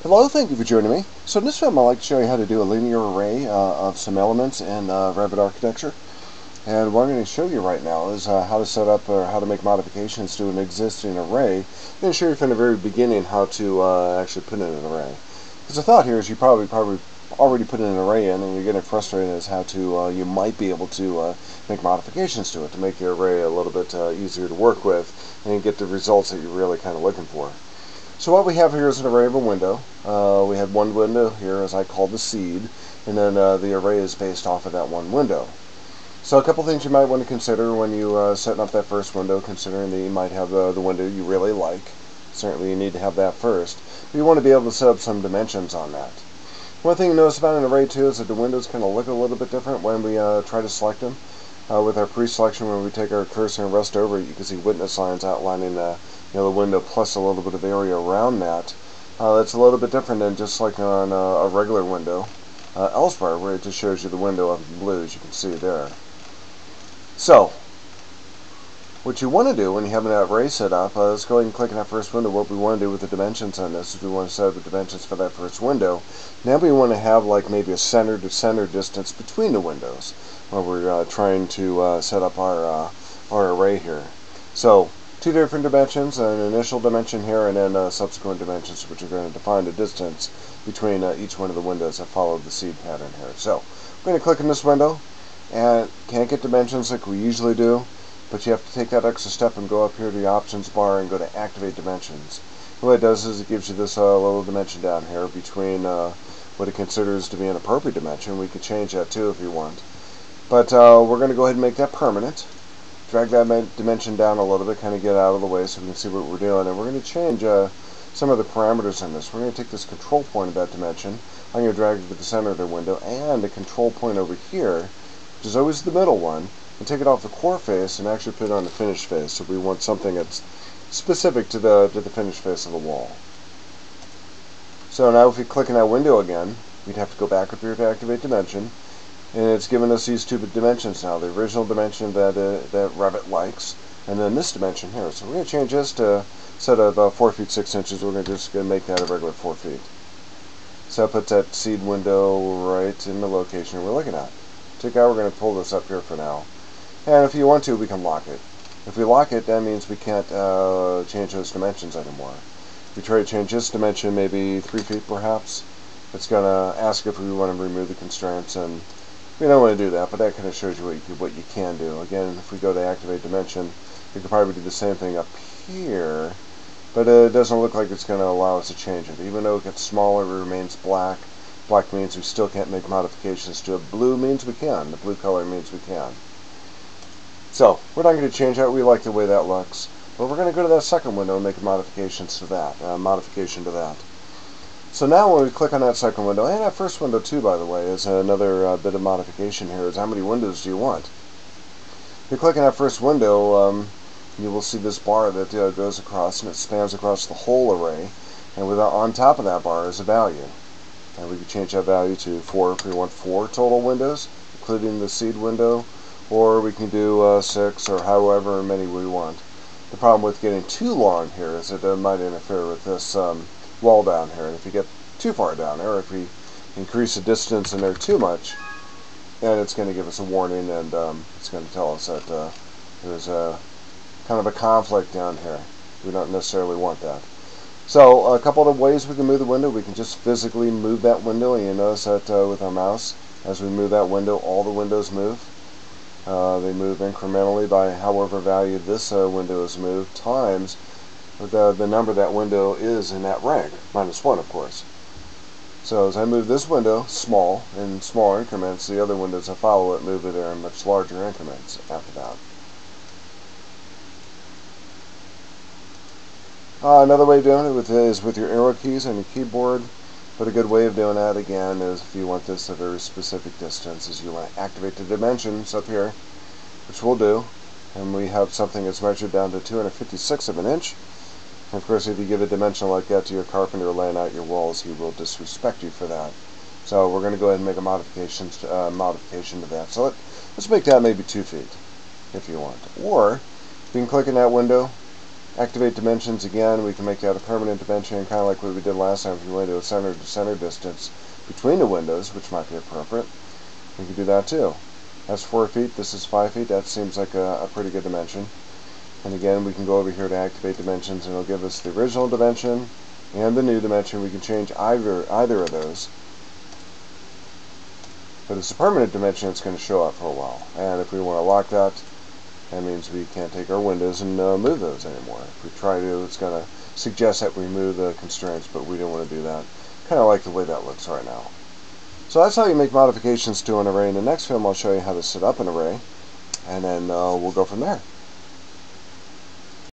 Hello, thank you for joining me. So in this film I'd like to show you how to do a linear array of some elements in Revit Architecture. And what I'm going to show you right now is how to set up or how to make modifications to an existing array, and show you from the very beginning how to actually put in an array. Because the thought here is you probably already put in an array in, and you're getting frustrated as how to you might be able to make modifications to it to make your array a little bit easier to work with and get the results that you're really kind of looking for. So what we have here is an array of a window. We have one window here, as I call the seed, and then the array is based off of that one window. So a couple things you might want to consider when you setting up that first window, considering that you might have the window you really like. Certainly you need to have that first. But you want to be able to set up some dimensions on that. One thing you notice about an array too is that the windows kind of look a little bit different when we try to select them. With our pre-selection, when we take our cursor and rest over it, you can see witness lines outlining the window plus a little bit of area around that. That's a little bit different than just like on a regular window elsewhere, where it just shows you the window up in blue, as you can see there. So, what you want to do when you have an array set up is go ahead and click on that first window. What we want to do with the dimensions on this is we want to set up the dimensions for that first window. Now we want to have like maybe a center to center distance between the windows when we're trying to set up our array here. So, two different dimensions, an initial dimension here and then subsequent dimensions, which are going to define the distance between each one of the windows that follow the seed pattern here. So, we're going to click in this window, and can't get dimensions like we usually do, but you have to take that extra step and go up here to the options bar and go to activate dimensions. What it does is it gives you this little dimension down here between what it considers to be an appropriate dimension. We could change that too if you want. But we're going to go ahead and make that permanent. Drag that dimension down a little bit, kind of get out of the way so we can see what we're doing. And we're going to change some of the parameters in this. We're going to take this control point of that dimension. I'm going to drag it to the center of the window and the control point over here, which is always the middle one, and take it off the core face and actually put it on the finished face. So we want something that's specific to the finished face of the wall. So now if we click on that window again, we'd have to go back up here to activate dimension. And it's given us these two dimensions now, the original dimension that Revit likes, and then this dimension here. So we're going to change this to, instead of 4 feet 6 inches, we're going to just make that a regular 4 feet. So that puts that seed window right in the location we're looking at. We're going to pull this up here for now. And if you want to, we can lock it. If we lock it, that means we can't change those dimensions anymore. If we try to change this dimension, maybe 3 feet perhaps, it's going to ask if we want to remove the constraints, and we don't want to do that, but that kind of shows you what you can do. Again, if we go to activate dimension, we could probably do the same thing up here, but it doesn't look like it's going to allow us to change it. Even though it gets smaller, it remains black. Black means we still can't make modifications to it. Blue means we can. The blue color means we can. So, we're not going to change that. We like the way that looks. But we're going to go to that second window and make modifications to that. Modification to that. So now when we click on that second window, and that first window too, by the way, is another bit of modification here, is how many windows do you want? If you click on that first window, you will see this bar that goes across, and it spans across the whole array, and on top of that bar is a value. And we can change that value to 4 if we want 4 total windows, including the seed window, or we can do 6 or however many we want. The problem with getting too long here is that it might interfere with this wall down here, and if you get too far down there, or if we increase the distance in there too much, then it's going to give us a warning, and it's going to tell us that there's a kind of a conflict down here. We don't necessarily want that. So a couple of ways we can move the window. We can just physically move that window, and you notice that with our mouse, as we move that window, all the windows move. They move incrementally by however value this window is moved times the number that window is in that rank, -1 of course. So as I move this window small, in smaller increments, the other windows that follow it move it in much larger increments after that. Another way of doing it is with your arrow keys on your keyboard, but a good way of doing that again is if you want this a very specific distance, is you want to activate the dimensions up here, which we'll do, and we have something that's measured down to 256 of an inch. And of course, if you give a dimension like that to your carpenter laying out your walls, he will disrespect you for that. So we're going to go ahead and make a modification to that. So let's make that maybe 2 feet, if you want. Or you can click in that window, Activate dimensions again. We can make that a permanent dimension, kind of like what we did last time. If you want to do a center to center distance between the windows, which might be appropriate, we can do that too. That's 4 feet. This is 5 feet. That seems like a pretty good dimension. And again, we can go over here to activate dimensions, and it'll give us the original dimension and the new dimension. We can change either of those. But it's a permanent dimension. It's going to show up for a while. And if we want to lock that, that means we can't take our windows and move those anymore. If we try to, it's going to suggest that we move the constraints, but we don't want to do that. Kind of like the way that looks right now. So that's how you make modifications to an array. In the next film, I'll show you how to set up an array, and then we'll go from there.